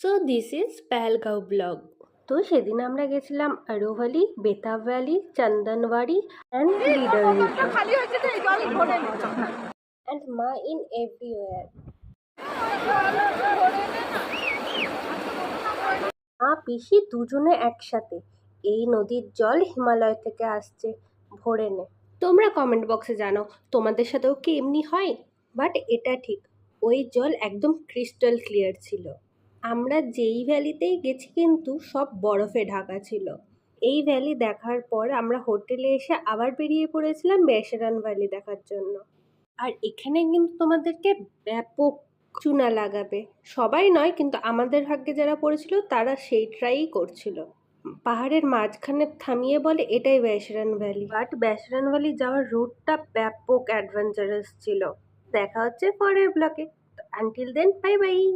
So this is Pahalgam blog. তো সেদিন আমরা গেছিলাম Aru valley, Betaab valley, Chandanwari and Lidder and মা ইন এভরিওয়ার। মা পিসি দুজনে একসাথে। এই নদীর জল হিমালয় থেকে আসছে, ভরে নে। তোমরা কমেন্ট বক্সে জানাও তোমাদের সাথেও কি এমনি হয়। বাট এটা ঠিক, ওই জল একদম ক্রিস্টাল ক্লিয়ার ছিল। আমরা যেই ভ্যালিতেই গেছি কিন্তু সব বরফে ঢাকা ছিল। এই ভ্যালি দেখার পর আমরা হোটেলে এসে আবার বেরিয়ে পড়েছিলাম বেসরান ভ্যালি দেখার জন্য। আর এখানে কিন্তু তোমাদেরকে ব্যাপক চুনা লাগাবে। সবাই নয়, কিন্তু আমাদের ভাগ্যে যারা পড়েছিল তারা সেই ট্রাই করছিল। পাহাড়ের মাঝখানে থামিয়ে বলে এটাই Baisaran valley. But Baisaran valley যাওয়ার রুটটা ব্যাপক অ্যাডভেঞ্চারাস ছিল। দেখা হচ্ছে পরের ব্লকে। Until then, bye by.